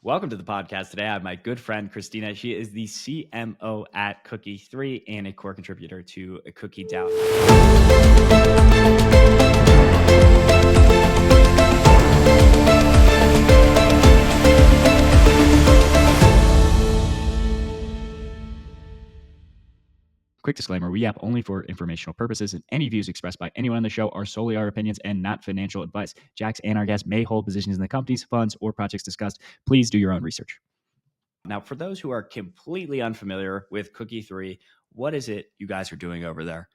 Welcome to the podcast today. I have my good friend, Krystyna. She is the CMO at Cookie3 and a core contributor to CookieDAO. Quick disclaimer, we app only for informational purposes, and any views expressed by anyone on the show are solely our opinions and not financial advice. Jax and our guests may hold positions in the companies, funds, or projects discussed. Please do your own research. Now, for those who are completely unfamiliar with Cookie3, what is it you guys are doing over there?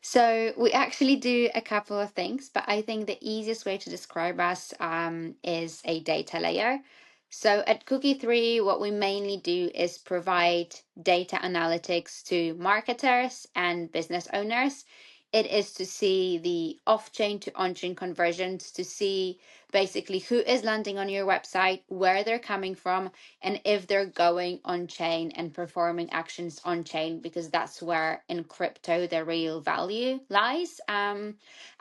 So we actually do a couple of things, but I think the easiest way to describe us is a data layer. So at Cookie3, what we mainly do is provide data analytics to marketers and business owners. It is to see the off-chain to on-chain conversions, to see basically who is landing on your website, where they're coming from, and if they're going on chain and performing actions on chain, because that's where in crypto the real value lies.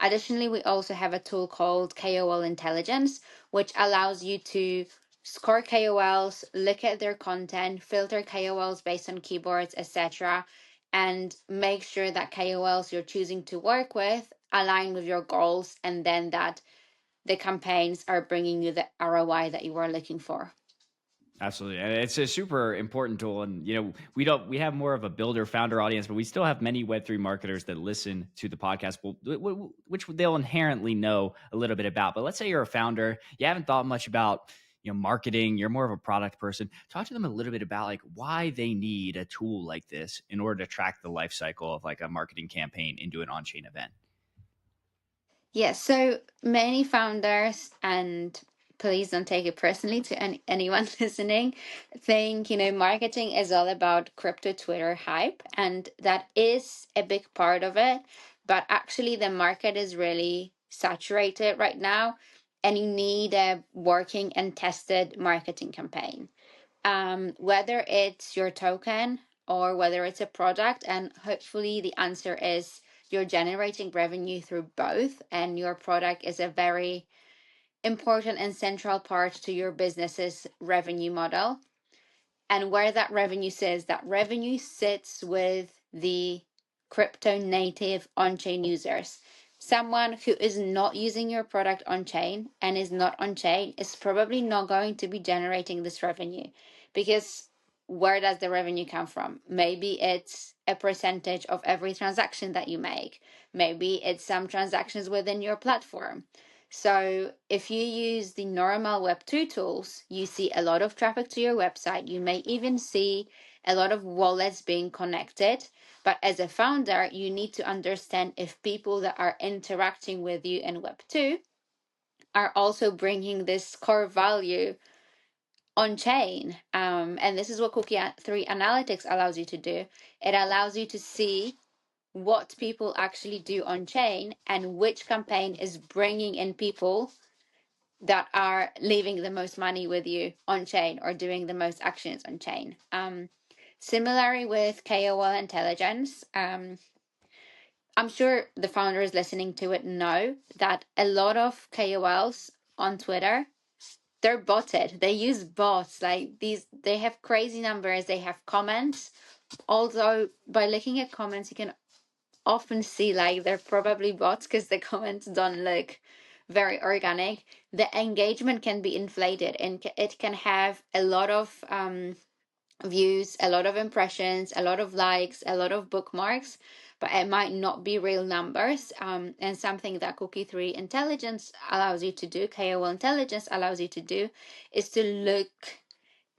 Additionally, we also have a tool called KOL Intelligence, which allows you to score KOLs, look at their content, filter KOLs based on keywords, etc., and make sure that KOLs you're choosing to work with align with your goals, and then that the campaigns are bringing you the ROI that you are looking for. Absolutely. And it's a super important tool. And, we have more of a builder founder audience, but we still have many Web3 marketers that listen to the podcast, which they'll inherently know a little bit about. But let's say you're a founder, you haven't thought much about, marketing, you're more of a product person. Talk to them a little bit about why they need a tool like this in order to track the life cycle of a marketing campaign into an on-chain event. Yes, so many founders, and please don't take it personally to anyone listening, think, marketing is all about crypto Twitter hype, and that is a big part of it. But actually, the market is really saturated right now, and you need a working and tested marketing campaign. Whether it's your token or whether it's a product, and hopefully the answer is you're generating revenue through both, and your product is a very important and central part to your business's revenue model. And where that revenue sits with the crypto native on-chain users. Someone who is not using your product on chain and is not on chain is probably not going to be generating this revenue, because where does the revenue come from? Maybe it's a percentage of every transaction that you make. Maybe it's some transactions within your platform. So if you use the normal Web2 tools, you see a lot of traffic to your website. You may even see a lot of wallets being connected. But as a founder, you need to understand if people that are interacting with you in Web2 are also bringing this core value on chain. And this is what Cookie3 Analytics allows you to do. It allows you to see what people actually do on chain and which campaign is bringing in people that are leaving the most money with you on chain or doing the most actions on chain. Similarly with KOL Intelligence, I'm sure the founders listening to it know that a lot of KOLs on Twitter, they're botted. They use bots like these. They have crazy numbers. They have comments. Although by looking at comments, you can often see they're probably bots because the comments don't look very organic. The engagement can be inflated, and it can have a lot of views, a lot of impressions, a lot of likes, a lot of bookmarks, but it might not be real numbers. And something that Cookie3 Intelligence allows you to do, KOL Intelligence allows you to do, is to look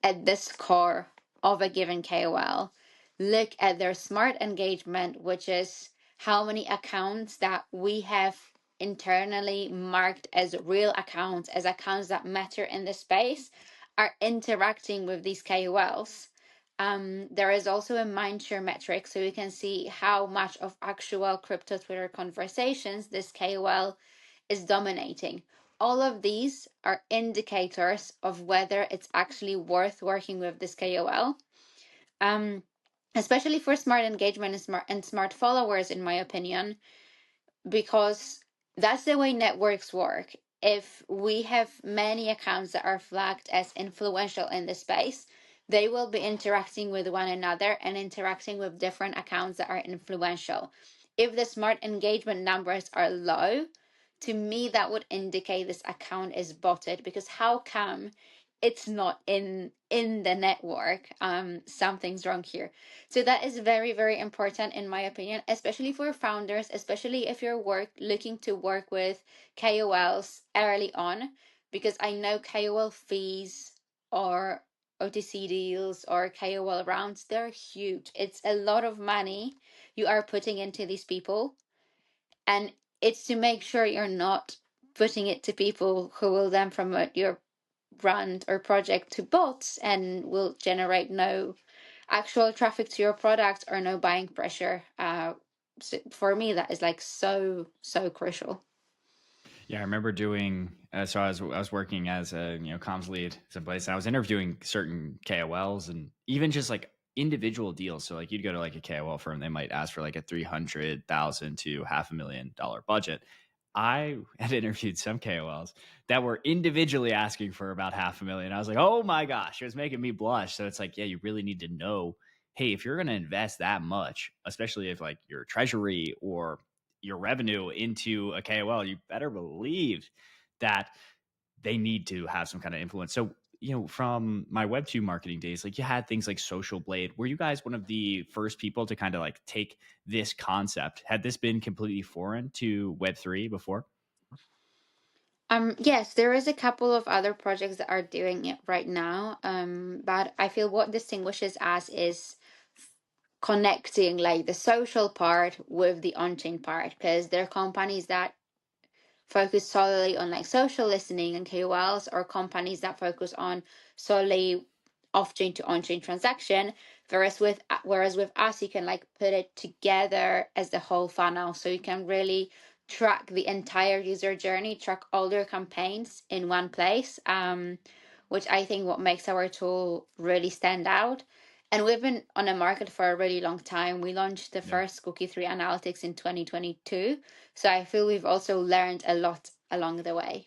at the score of a given KOL. Look at their smart engagement, which is how many accounts that we have internally marked as real accounts, as accounts that matter in the space, are interacting with these KOLs. There is also a mindshare metric, so you can see how much of actual crypto Twitter conversations this KOL is dominating. All of these are indicators of whether it's actually worth working with this KOL. Especially for smart engagement and smart followers, in my opinion, because that's the way networks work. if we have many accounts that are flagged as influential in the space, they will be interacting with one another and interacting with different accounts that are influential. If the smart engagement numbers are low, to me that would indicate this account is botted, because how come it's not in the network? Something's wrong here. So that is very, very important in my opinion, especially for founders, especially if you're looking to work with KOLs early on, because I know KOL fees or OTC deals or KOL rounds, they're huge. It's a lot of money you are putting into these people, and it's to make sure you're not putting it to people who will then promote your brand or project to bots and will generate no actual traffic to your product or no buying pressure. So for me, that is like so crucial. Yeah, I remember doing. So I was working as a comms lead someplace, and I was interviewing certain KOLs, and even just like individual deals. So like you'd go to like a KOL firm, they might ask for like a $300,000 to $500,000 budget. I had interviewed some KOLs that were individually asking for about 500,000. I was like, oh my gosh, it was making me blush. So it's like, yeah, you really need to know, hey, if you're going to invest that much, especially if like your treasury or your revenue into a KOL, you better believe that they need to have some kind of influence. So, from my Web2 marketing days, like you had things like Social Blade. Were you guys one of the first people to kind of like take this concept? Had this been completely foreign to Web3 before? Yes, there is a couple of other projects that are doing it right now. But I feel what distinguishes us is connecting like the social part with the on-chain part, because there are companies that focus solely on like social listening and KOLs, or companies that focus on solely off-chain to on-chain transaction. Whereas with us, you can like put it together as the whole funnel, so you can really track the entire user journey, track all their campaigns in one place. Which I think what makes our tool really stand out. And we've been on the market for a really long time. We launched the Yeah. first Cookie.3 Analytics in 2022. So I feel we've also learned a lot along the way.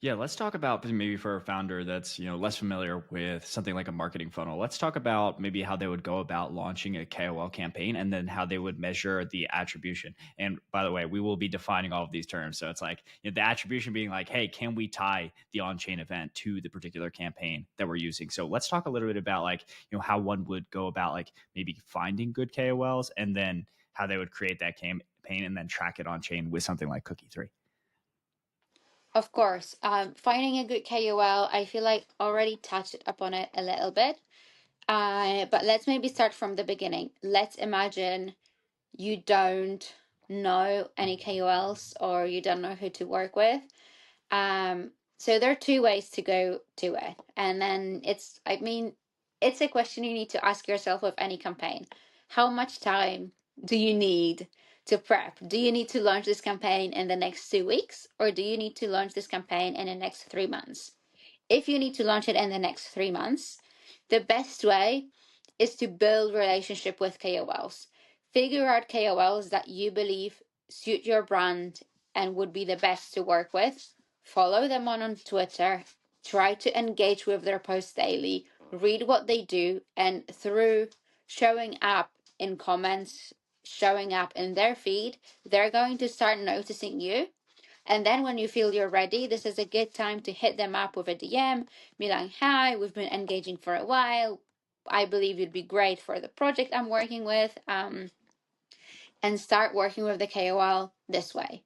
Yeah, let's talk about maybe for a founder that's less familiar with something like a marketing funnel. Let's talk about maybe how they would go about launching a KOL campaign, and then how they would measure the attribution. And by the way, we will be defining all of these terms. So it's like the attribution being like, hey, can we tie the on-chain event to the particular campaign that we're using? So let's talk a little bit about like how one would go about like maybe finding good KOLs, and then how they would create that campaign and then track it on chain with something like Cookie.3. Of course, finding a good KOL, I feel like already touched upon it a little bit. But let's maybe start from the beginning. Let's imagine you don't know any KOLs, or you don't know who to work with. So there are two ways to go to it. And then it's a question you need to ask yourself with any campaign. How much time do you need to prep? Do you need to launch this campaign in the next 2 weeks, or do you need to launch this campaign in the next 3 months? If you need to launch it in the next 3 months, the best way is to build relationship with KOLs. Figure out KOLs that you believe suit your brand and would be the best to work with. Follow them on Twitter. Try to engage with their posts daily. Read what they do, and through showing up in comments, showing up in their feed, they're going to start noticing you. And then when you feel you're ready, this is a good time to hit them up with a DM, be like, hi, we've been engaging for a while. I believe you'd be great for the project I'm working with, and start working with the KOL this way.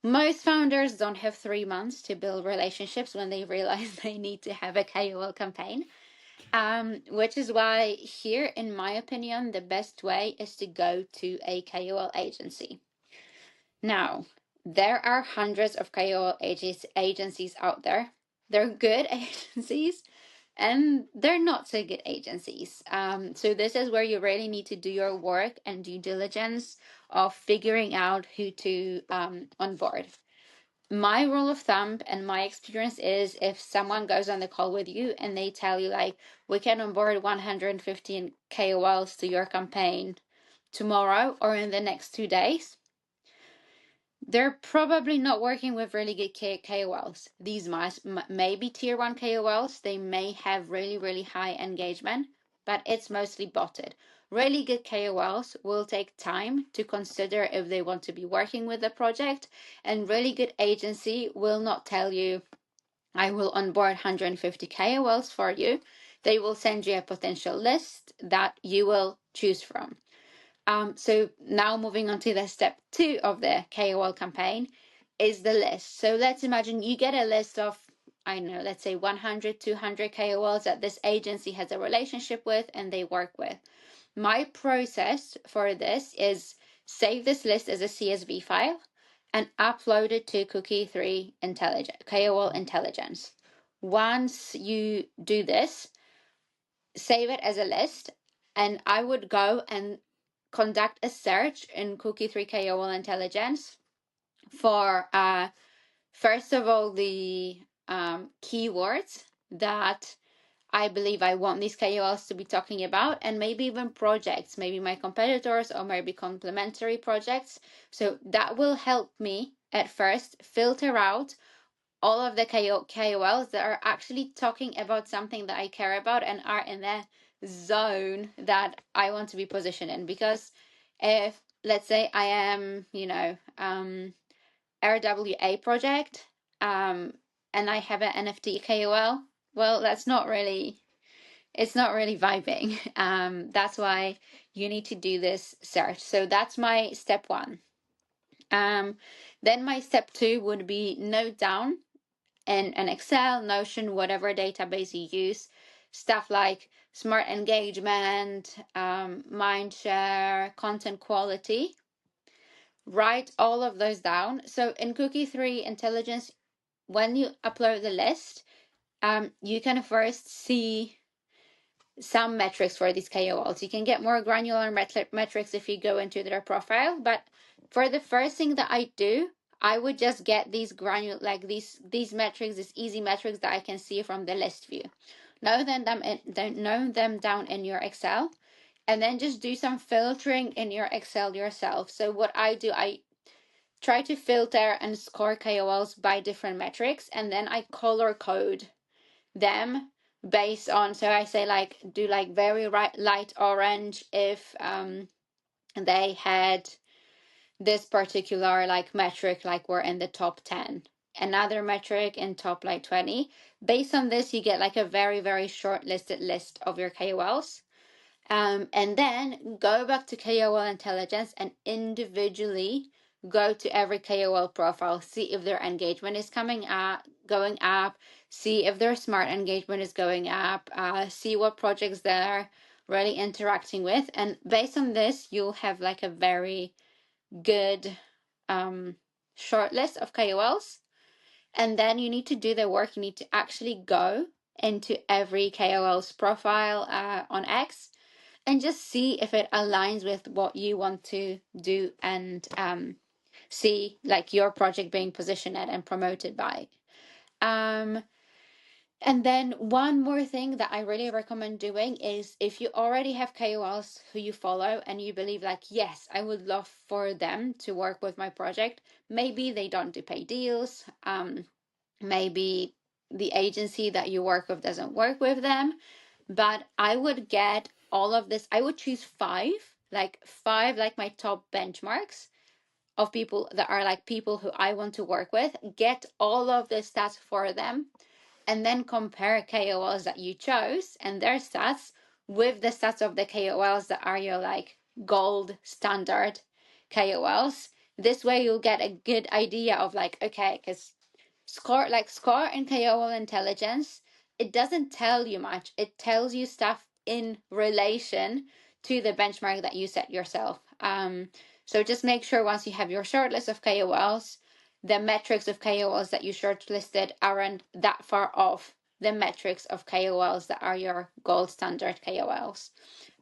Most founders don't have 3 months to build relationships when they realize they need to have a KOL campaign, which is why here, in my opinion, the best way is to go to a KOL agency. Now, there are hundreds of KOL agencies out there. They're good agencies, and they're not so good agencies. So this is where you really need to do your work and due diligence of figuring out who to onboard. My rule of thumb and my experience is, if someone goes on the call with you and they tell you like, we can onboard 115 KOLs to your campaign tomorrow or in the next 2 days, they're probably not working with really good KOLs. These may be tier one KOLs. They may have really, really high engagement, but it's mostly botted. Really good KOLs will take time to consider if they want to be working with the project, and really good agency will not tell you, I will onboard 150 KOLs for you. They will send you a potential list that you will choose from. So now moving on to the step 2 of the KOL campaign is the list. So let's imagine you get a list of, I don't know, let's say 100, 200 KOLs that this agency has a relationship with and they work with. My process for this is save this list as a CSV file and upload it to Cookie3 KOL Intelligence. Once you do this, save it as a list, and I would go and conduct a search in Cookie3 KOL Intelligence for, first of all, the keywords that I believe I want these KOLs to be talking about, and maybe even projects, maybe my competitors or maybe complementary projects. So that will help me at first filter out all of the KOLs that are actually talking about something that I care about and are in the zone that I want to be positioned in. Because if, let's say, I am, RWA project, and I have an NFT KOL, well, it's not really vibing. That's why you need to do this search. So that's my step 1. Then my step 2 would be note down in an Excel, Notion, whatever database you use, stuff like smart engagement, mind share, content quality. Write all of those down. So in Cookie3 Intelligence, when you upload the list, you can first see some metrics for these KOLs. You can get more granular metrics if you go into their profile. But for the first thing that I do, I would just get these granular, like these metrics, these easy metrics that I can see from the list view. Note them down in your Excel, and then just do some filtering in your Excel yourself. So what I do, I try to filter and score KOLs by different metrics, and then I color code them based on, so I say like do like very light orange if they had this particular like metric, like we're in the top 10, another metric in top like 20. Based on this, you get like a very, very short listed list of your KOLs. And then go back to KOL Intelligence and individually go to every KOL profile, see if their engagement is going up, see if their smart engagement is going up, see what projects they're really interacting with. And based on this, you'll have like a very good short list of KOLs. And then you need to do the work. You need to actually go into every KOL's profile on X and just see if it aligns with what you want to do, and see like your project being positioned at and promoted by. And then one more thing that I really recommend doing is, if you already have KOLs who you follow and you believe like, yes, I would love for them to work with my project. Maybe they don't do paid deals. Maybe the agency that you work with doesn't work with them. But I would get all of this. I would choose five like my top benchmarks of people that are like people who I want to work with, get all of the stats for them, and then compare KOLs that you chose and their stats with the stats of the KOLs that are your like gold standard KOLs. This way you'll get a good idea of like, okay, because score in KOL Intelligence, it doesn't tell you much. It tells you stuff in relation to the benchmark that you set yourself. So just make sure once you have your shortlist of KOLs, the metrics of KOLs that you shortlisted aren't that far off the metrics of KOLs that are your gold standard KOLs.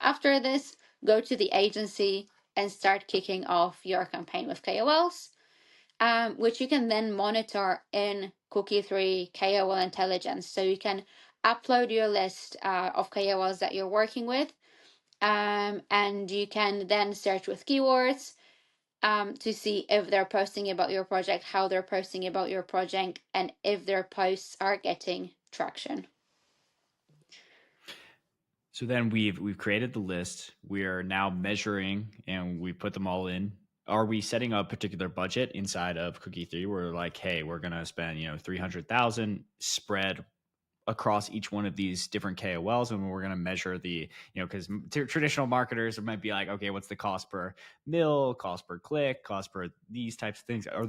After this, go to the agency and start kicking off your campaign with KOLs, which you can then monitor in Cookie3 KOL Intelligence. So you can upload your list of KOLs that you're working with, and you can then search with keywords, to see if they're posting about your project, how they're posting about your project, and if their posts are getting traction. So then we've created the list. We're now measuring and we put them all in. Are we setting a particular budget inside of Cookie 3? We're like, hey, we're gonna spend 300,000 spread across each one of these different KOLs, and we're going to measure the, because traditional marketers might be like, okay, what's the cost per mil, cost per click, cost per these types of things? Are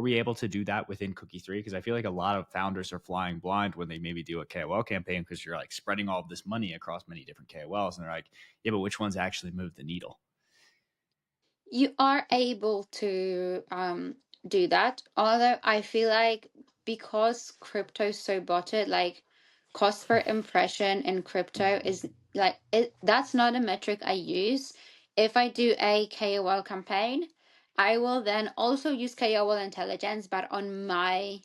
we able to do that within Cookie 3? Because I feel like a lot of founders are flying blind when they maybe do a KOL campaign, because you're like spreading all of this money across many different KOLs, and they're like, yeah, but which ones actually move the needle? You are able to do that, although I feel like because crypto is so botted, like cost per impression in crypto is like that's not a metric I use. If I do a KOL campaign, I will then also use KOL Intelligence, but on my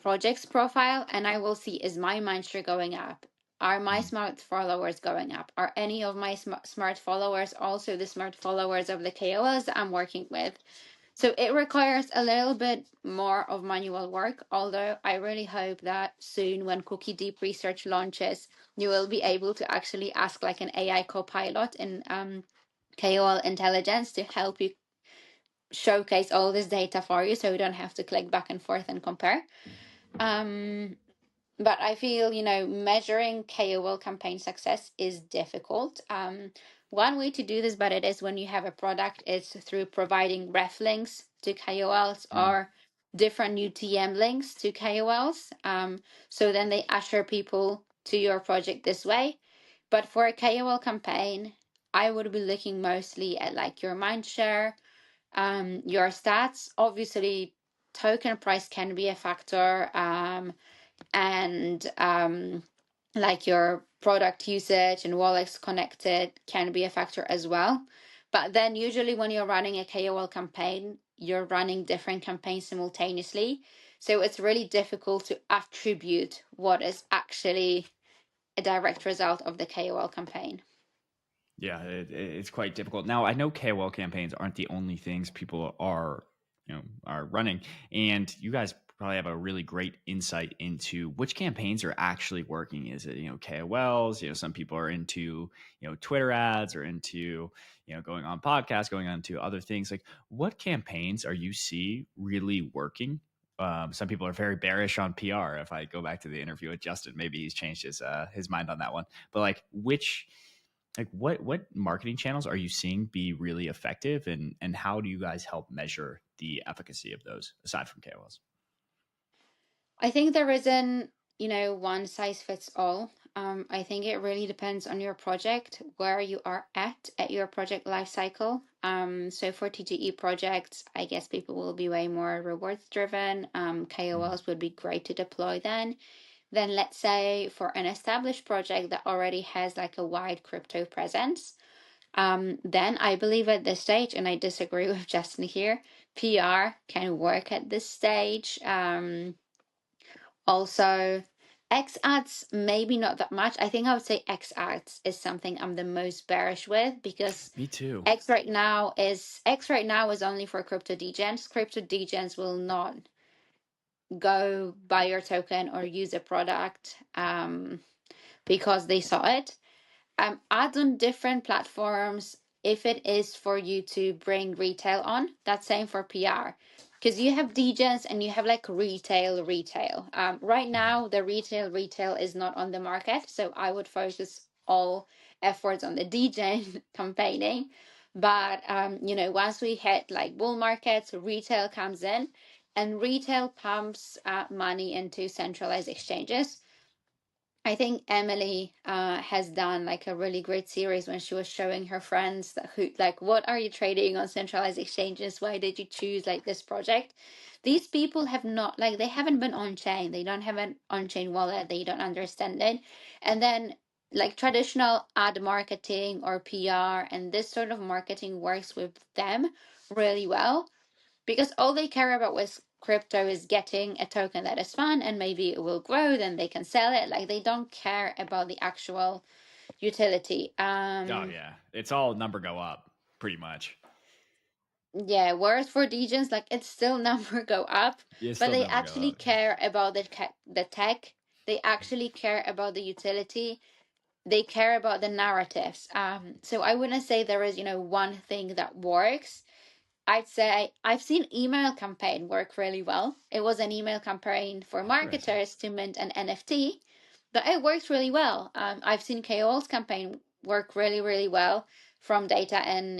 project's profile, and I will see, is my mindshare going up? Are my smart followers going up? Are any of my smart followers also the smart followers of the KOLs that I'm working with? So it requires a little bit more of manual work, although I really hope that soon when Cookie Deep Research launches, you will be able to actually ask like an AI copilot in KOL Intelligence to help you showcase all this data for you so you don't have to click back and forth and compare. But I feel, measuring KOL campaign success is difficult. One way to do this, but it is when you have a product, is through providing ref links to KOLs or different UTM links to KOLs. So then they usher people to your project this way. But for a KOL campaign, I would be looking mostly at like your mindshare, your stats. Obviously, token price can be a factor. And like your product usage and wallets connected can be a factor as well. But then usually when you're running a KOL campaign, you're running different campaigns simultaneously. So it's really difficult to attribute what is actually a direct result of the KOL campaign. Yeah, it's quite difficult. Now, I know KOL campaigns aren't the only things people are running, and you guys probably have a really great insight into which campaigns are actually working. Is it KOLs? Some people are into Twitter ads, or into going on podcasts, going on to other things. Like, what campaigns are you see really working? Some people are very bearish on PR. If I go back to the interview with Justin, maybe he's changed his mind on that one. But like, what marketing channels are you seeing be really effective, and how do you guys help measure the efficacy of those aside from KOLs? I think there isn't, one size fits all. I think it really depends on your project, where you are at your project life cycle. So for TGE projects, I guess people will be way more rewards driven. KOLs would be great to deploy then. Then let's say for an established project that already has like a wide crypto presence, then I believe at this stage, and I disagree with Justin here, PR can work at this stage. Also, X ads, maybe not that much. I think I would say X ads is something I'm the most bearish with, because Me too. X right now is only for crypto degens. Crypto degens will not go buy your token or use a product because they saw it. Ads on different platforms, if it is for you to bring retail on, that's same for PR. Because you have degens and you have like retail. Right now, the retail is not on the market. So I would focus all efforts on the degen campaigning. But, once we hit like bull markets, retail comes in, and retail pumps money into centralized exchanges. I think Emily has done like a really great series when she was showing her friends that who like, what are you trading on centralized exchanges? Why did you choose like this project? These people have not, like, they haven't been on chain. They don't have an on chain wallet. They don't understand it. And then like traditional ad marketing or PR and this sort of marketing works with them really well, because all they care about with crypto is getting a token that is fun and maybe it will grow, then they can sell it. Like, they don't care about the actual utility. Oh yeah, it's all number go up. pretty much. Yeah, whereas for degens, like its still number go up, You but still they never go actually up. care about the tech. They actually care about the utility. They care about the narratives. So I wouldn't say there is, one thing that works. I'd say I've seen email campaign work really well. It was an email campaign for Interesting. marketers to mint an NFT, but it works really well. I've seen KOLs campaign work really, really well from data and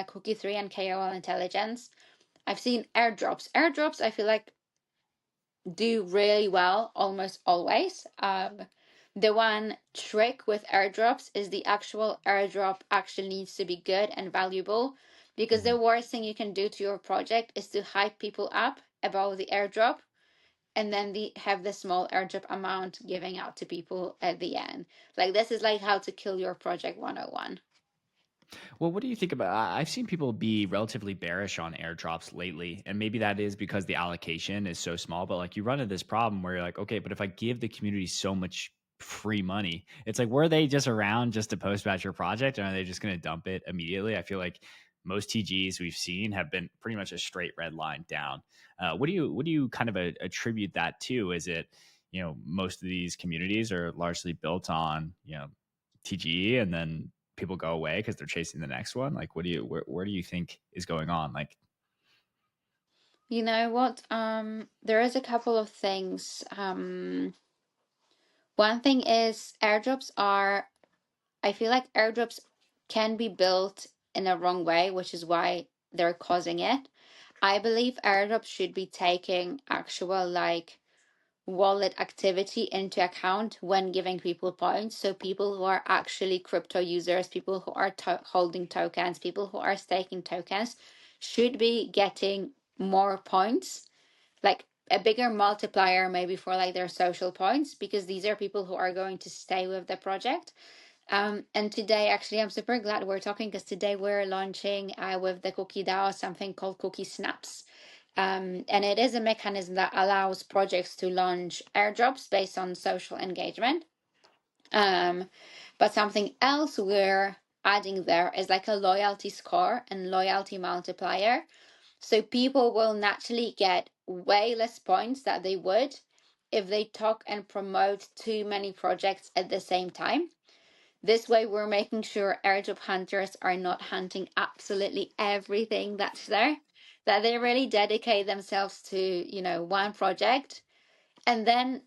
Cookie3 and KOL Intelligence. I've seen airdrops. Airdrops, I feel like do really well almost always. The one trick with airdrops is the actual airdrop actually needs to be good and valuable, because Mhm. the worst thing you can do to your project is to hype people up about the airdrop and then have the small airdrop amount giving out to people at the end. Like this is like how to kill your project 101. Well, what do you think about? I've seen people be relatively bearish on airdrops lately, and maybe that is because the allocation is so small. But like you run into this problem where you're like, okay, but if I give the community so much free money, it's like, were they just around just to post about your project, or are they just going to dump it immediately? I feel like most TGs we've seen have been pretty much a straight red line down. What do you kind of attribute that to? Is it most of these communities are largely built on TGE, and then people go away because they're chasing the next one? Like, where do you think is going on? Like, You know what? There is a couple of things. One thing is airdrops are, I feel like airdrops can be built in a wrong way, which is why they're causing it. I believe airdrops should be taking actual like wallet activity into account when giving people points. So people who are actually crypto users, people who are holding tokens, people who are staking tokens should be getting more points, like a bigger multiplier maybe for like their social points, because these are people who are going to stay with the project. And today, actually, I'm super glad we're talking, because today we're launching with the CookieDAO something called Cookie Snaps. And it is a mechanism that allows projects to launch airdrops based on social engagement. Um, but something else we're adding there is like a loyalty score and loyalty multiplier. So people will naturally get way less points that they would if they talk and promote too many projects at the same time. This way, we're making sure airdrop hunters are not hunting absolutely everything that's there, that they really dedicate themselves to, one project. And then,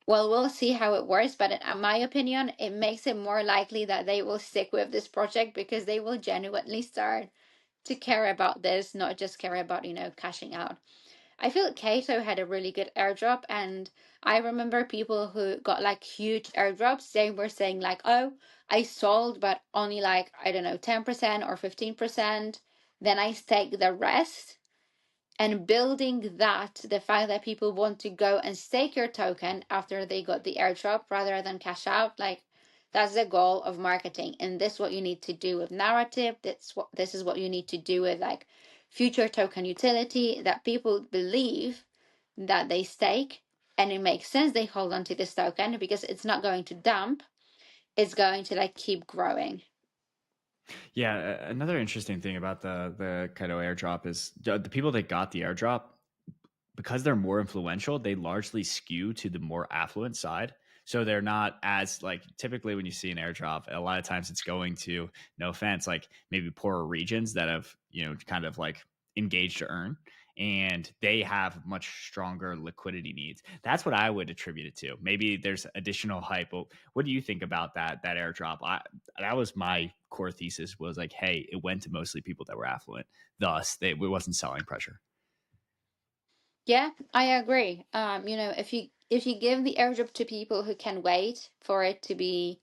well, we'll see how it works. But in my opinion, it makes it more likely that they will stick with this project because they will genuinely start to care about this, not just care about, cashing out. I feel Kato had a really good airdrop, and I remember people who got like huge airdrops. They were saying like, "Oh, I sold, but only like I don't know, 10% or 15%. Then I stake the rest." And building that, the fact that people want to go and stake your token after they got the airdrop rather than cash out, like that's the goal of marketing. And this is what you need to do with narrative. This is what you need to do with like future token utility, that people believe that they stake, and it makes sense they hold on to this token because it's not going to dump. It's going to like keep growing. yeah, another interesting thing about the Kaido airdrop is the people that got the airdrop, because they're more influential, they largely skew to the more affluent side. So they're not as like, typically when you see an airdrop, a lot of times it's going to, no offense, like maybe poorer regions that have, kind of like engaged to earn, and they have much stronger liquidity needs. That's what I would attribute it to. Maybe there's additional hype. But what do you think about that airdrop? That was my core thesis, was like, hey, it went to mostly people that were affluent. Thus, it wasn't selling pressure. Yeah, I agree. If you give the airdrop to people who can wait for it to be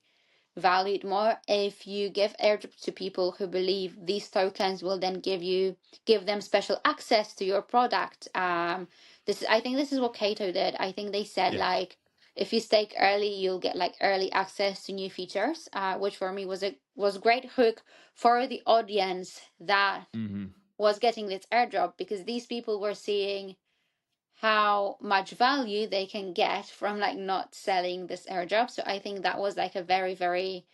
valued more, if you give airdrop to people who believe these tokens will then give them special access to your product. I think this is what Cato did. I think they said Yeah. like if you stake early, you'll get like early access to new features, which for me was a great hook for the audience that Mm-hmm. was getting this airdrop, because these people were seeing how much value they can get from like not selling this airdrop. So I think that was like a very, very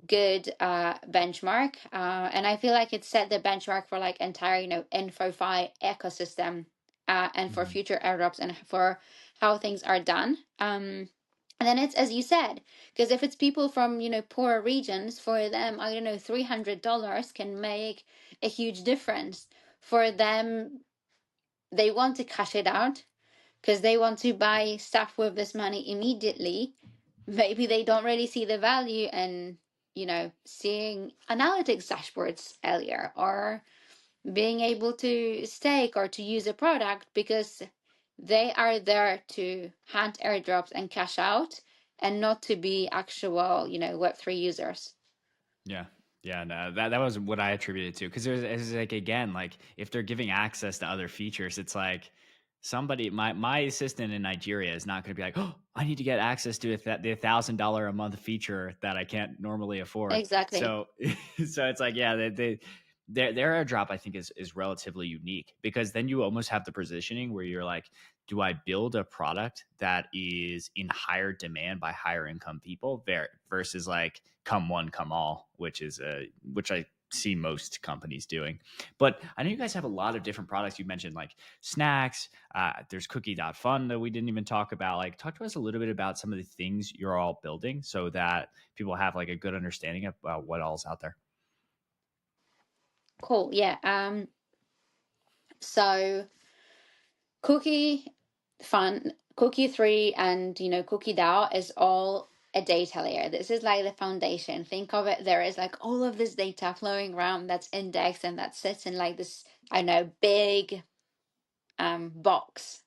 good benchmark, and I feel like it set the benchmark for like entire InfoFi ecosystem, and for Mhm. future airdrops and for how things are done. And then it's as you said, because if it's people from poorer regions, for them, I don't know, $300 can make a huge difference for them. They want to cash it out because they want to buy stuff with this money immediately. Maybe they don't really see the value in seeing analytics dashboards earlier, or being able to stake or to use a product, because they are there to hand airdrops and cash out, and not to be actual Web3 users. Yeah. Yeah, no, that was what I attributed to, because it's like, again, like if they're giving access to other features, it's like somebody, my assistant in Nigeria is not going to be like, oh, I need to get access to the $1,000 a month feature that I can't normally afford. Exactly. So so it's like, yeah, their airdrop, I think, is relatively unique, because then you almost have the positioning where you're like, do I build a product that is in higher demand by higher income people versus like come one, come all, which I see most companies doing. But I know you guys have a lot of different products. You mentioned like snacks. There's Cookie.fun that we didn't even talk about. Like, talk to us a little bit about some of the things you're all building so that people have like a good understanding about what all's out there. Cool. Yeah. So Cookie.fun, Cookie 3, and CookieDAO is all a data layer. This is like the foundation. Think of it, there is like all of this data flowing around that's indexed and that sits in like this, I know, big box,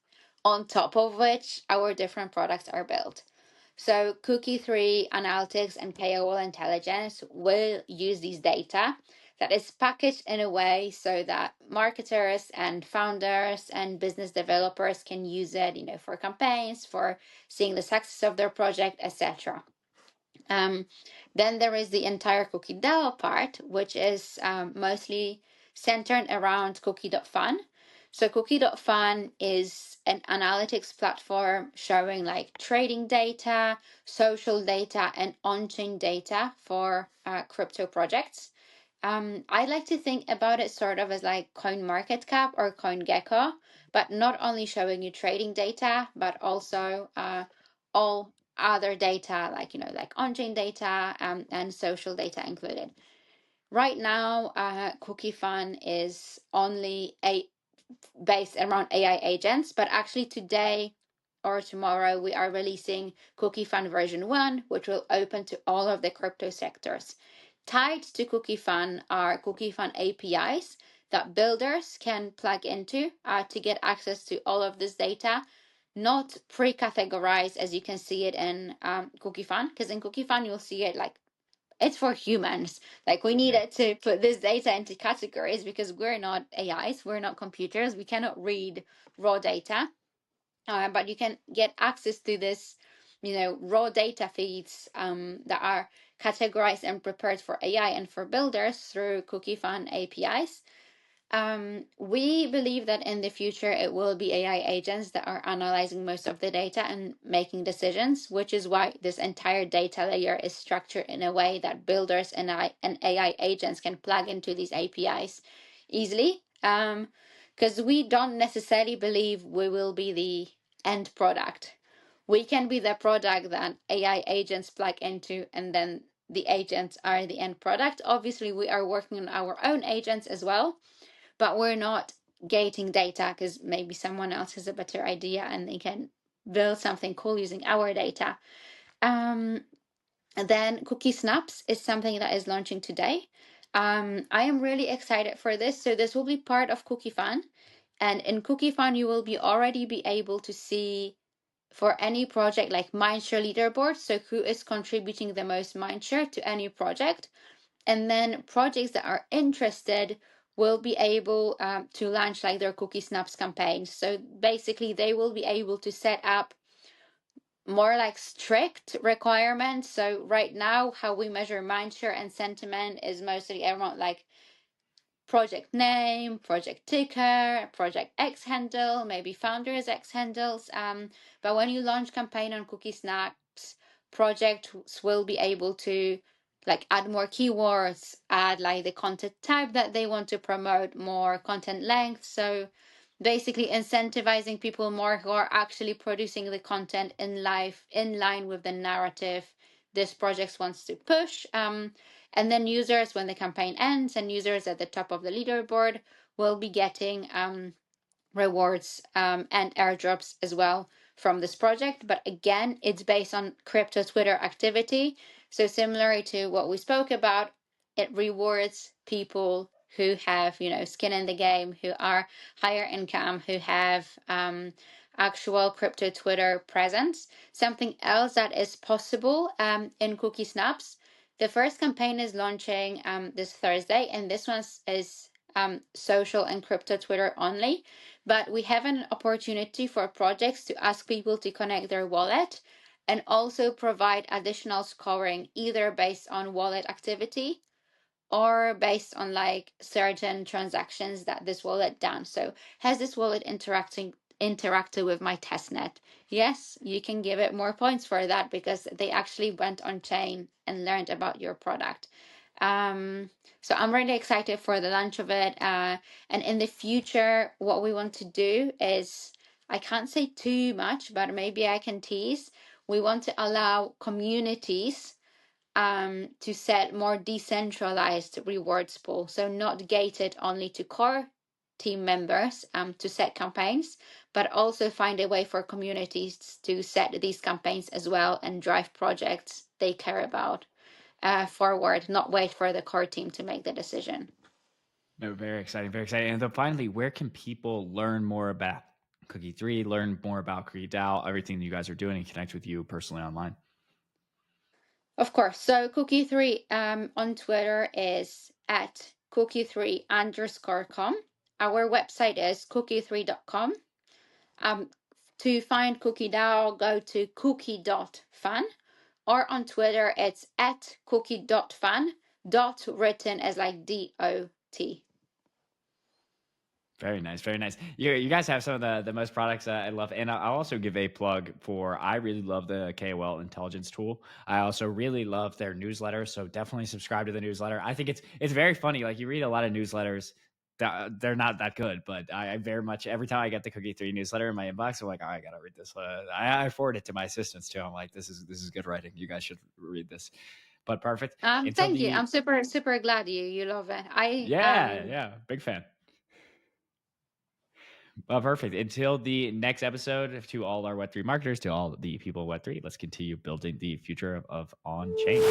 on top of which our different products are built. So Cookie 3 Analytics and KOL Intelligence will use these data that is packaged in a way so that marketers and founders and business developers can use it, for campaigns, for seeing the success of their project, etc. Um, then there is the entire CookieDAO part, which is mostly centered around Cookie.fun. So Cookie.fun is an analytics platform showing like trading data, social data, and on-chain data for crypto projects. I like to think about it sort of as like CoinMarketCap or CoinGecko, but not only showing you trading data, but also all other data, like like on-chain data, and social data included. Right now, CookieFun is only based around AI agents, but actually today or tomorrow we are releasing CookieFun version 1, which will open to all of the crypto sectors. Tied to CookieFun are CookieFun APIs that builders can plug into to get access to all of this data, not pre-categorized as you can see it in CookieFun, because in CookieFun you'll see it like it's for humans. Like we Yeah. needed to put this data into categories because we're not AIs, we're not computers, we cannot read raw data. But you can get access to this, raw data feeds that are categorized and prepared for AI and for builders through CookieFun APIs. We believe that in the future it will be AI agents that are analyzing most of the data and making decisions, which is why this entire data layer is structured in a way that builders and AI agents can plug into these APIs easily. Because we don't necessarily believe we will be the end product. We can be the product that AI agents plug into, and then the agents are the end product. Obviously, we are working on our own agents as well, but we're not gating data because maybe someone else has a better idea and they can build something cool using our data. And then Cookie Snaps is something that is launching today. I am really excited for this. So this will be part of CookieFun, and in CookieFun you will already be able to see for any project like mindshare leaderboard. So who is contributing the most mindshare to any project, and then projects that are interested will be able to launch like their Cookie Snaps campaigns. So basically they will be able to set up more like strict requirements. So right now how we measure mindshare and sentiment is mostly around like project name, project ticker, project X handle, maybe founders X handles. But when you launch campaign on Cookie Snaps, projects will be able to like add more keywords, add like the content type that they want to promote, more content length. So basically incentivizing people more who are actually producing the content in line with the narrative this project wants to push. And then users, when the campaign ends, and users at the top of the leaderboard will be getting rewards and airdrops as well from this project. But again, it's based on crypto Twitter activity. So similar to what we spoke about, it rewards people who have, skin in the game, who are higher income, who have actual crypto Twitter presence. Something else that is possible in Cookie Snaps. The first campaign is launching this Thursday, and this one is social and crypto Twitter only. But we have an opportunity for projects to ask people to connect their wallet and also provide additional scoring, either based on wallet activity or based on like certain transactions that this wallet done. So has this wallet interacted with my testnet? Yes, you can give it more points for that because they actually went on chain and learned about your product. So I'm really excited for the launch of it. And in the future, what we want to do is, I can't say too much, but maybe I can tease. We want to allow communities to set more decentralized rewards pool. So not gated only to core team members to set campaigns, but also find a way for communities to set these campaigns as well and drive projects they care about forward, not wait for the core team to make the decision. No, very exciting, very exciting. And then finally, where can people learn more about Cookie3, learn more about CookieDAO, everything you guys are doing, and connect with you personally online? Of course. So Cookie3 on Twitter is at cookie3_com. Our website is cookie3.com. To find CookieDAO, go to Cookie.fun, or on Twitter, it's at Cookie.fun, dot written as like DOT. Very nice, very nice. You guys have some of the most products I love, and I'll also give a plug for. I really love the KOL Intelligence tool. I also really love their newsletter, so definitely subscribe to the newsletter. I think it's very funny. Like, you read a lot of newsletters that they're not that good, but I very much, every time I get the Cookie3 newsletter in my inbox, I'm like, oh, I gotta read this. I forward it to my assistants too. I'm like, this is good writing. You guys should read this. But perfect. Thank you. I'm super glad you love it. Yeah, big fan. Well, perfect. Until the next episode, to all our Web3 marketers, to all the people of Web3, let's continue building the future of on-chain.